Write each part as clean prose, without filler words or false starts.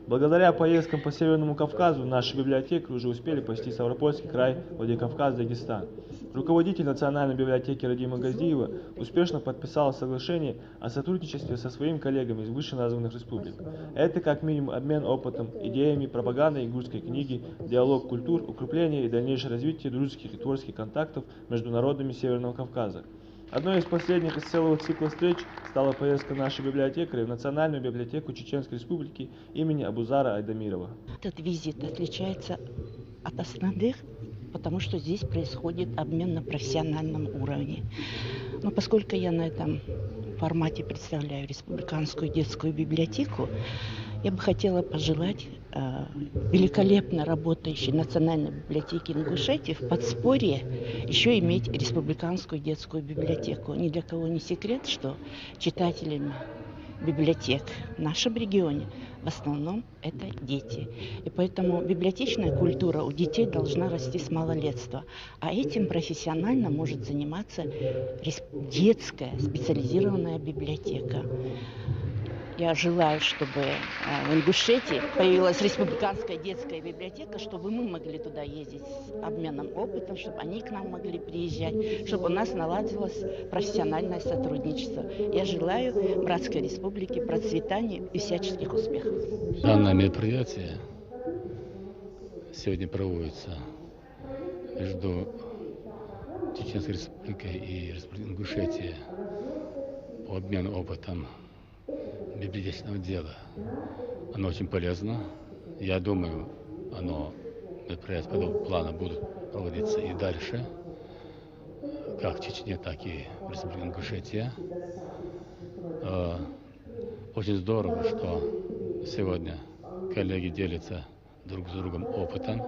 Благодаря поездкам по Северному Кавказу наши библиотекари уже успели посетить Ставропольский край, Владикавказ, Дагестан. Руководитель Национальной библиотеки Радима Газдиева успешно подписал соглашение о сотрудничестве со своими коллегами из вышеназванных республик. Это как минимум обмен опытом, идеями, пропагандой ингушской книги, диалог культур, укрепление и дальнейшее развитие дружеских и творческих контактов между народами Северного Кавказа. Одной из последних из целого цикла встреч стала поездка нашей библиотекаря в Национальную библиотеку Чеченской Республики имени Абузара Айдамирова. Этот визит отличается от основных, потому что здесь происходит обмен на профессиональном уровне. Но поскольку я на этом формате представляю Республиканскую детскую библиотеку, я бы хотела пожелать великолепно работающей Национальной библиотеке Ингушетии в подспорье еще иметь Республиканскую детскую библиотеку. Ни для кого не секрет, что читателями библиотек в нашем регионе в основном это дети. И поэтому библиотечная культура у детей должна расти с малолетства. А этим профессионально может заниматься детская специализированная библиотека. Я желаю, чтобы в Ингушетии появилась республиканская детская библиотека, чтобы мы могли туда ездить с обменом опытом, чтобы они к нам могли приезжать, чтобы у нас наладилось профессиональное сотрудничество. Я желаю Братской Республике процветания и всяческих успехов. Данное мероприятие сегодня проводится между Чеченской Республикой и Республикой Ингушетия по обмену опытом библиотечного дела. Оно очень полезно. Я думаю, мероприятия подобного плана будут проводиться и дальше, как в Чечне, так и в Республике Ингушетия. Очень здорово, что сегодня коллеги делятся друг с другом опытом.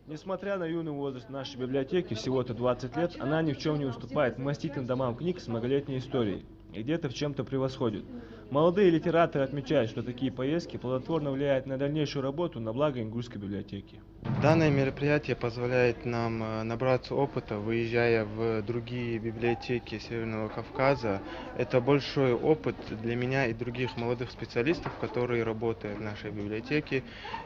Несмотря на юный возраст нашей библиотеки, всего-то 20 лет, она ни в чем не уступает вместительным домам книг с многолетней историей и где-то в чем-то превосходит. Молодые литераторы отмечают, что такие поездки плодотворно влияют на дальнейшую работу на благо Ингушской библиотеки. Данное мероприятие позволяет нам набраться опыта, выезжая в другие библиотеки Северного Кавказа. Это большой опыт для меня и других молодых специалистов, которые работают в нашей библиотеке.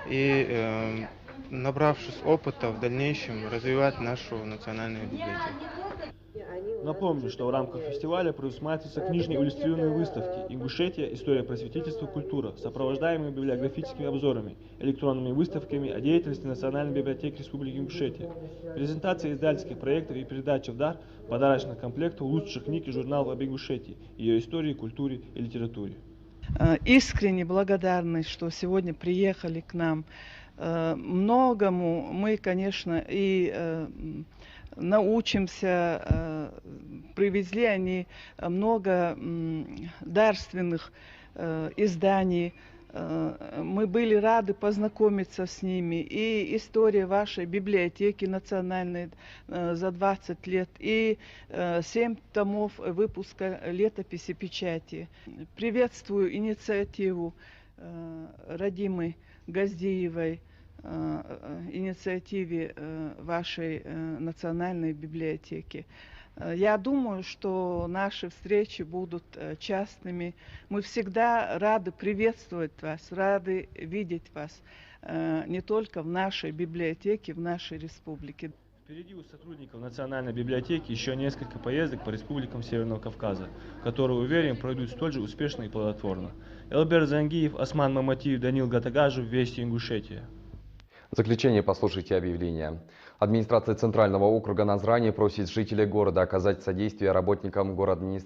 И набравшись опыта, в дальнейшем развивать нашу национальную библиотеку. Напомню, что в рамках фестиваля предусматриваются книжные иллюстрированные выставки «Ингушетия. История просветительства. Культура», сопровождаемые библиографическими обзорами, электронными выставками о деятельности Национальной библиотеки Республики Ингушетия, презентация издательских проектов и передача в дар подарочных комплектов лучших книг и журналов об Ингушетии, ее истории, культуре и литературе. Искренне благодарны, что сегодня приехали к нам. Многому мы, конечно, и научимся. Привезли они много дарственных изданий. Мы были рады познакомиться с ними. И история вашей библиотеки национальной за 20 лет, и 7 томов выпуска летописи печати. Приветствую инициативу Радимы Газдиевой, инициативе вашей национальной библиотеки. Я думаю, что наши встречи будут частными. Мы всегда рады приветствовать вас, рады видеть вас не только в нашей библиотеке, в нашей республике. Впереди у сотрудников Национальной библиотеки еще несколько поездок по республикам Северного Кавказа, которые, уверен, пройдут столь же успешно и плодотворно. Элбер Зангиев, Осман Маматиев, Данил Гатагажев, Вести Ингушетия. В заключение послушайте объявление. Администрация Центрального округа Назрани просит жителей города оказать содействие работникам городадминистрации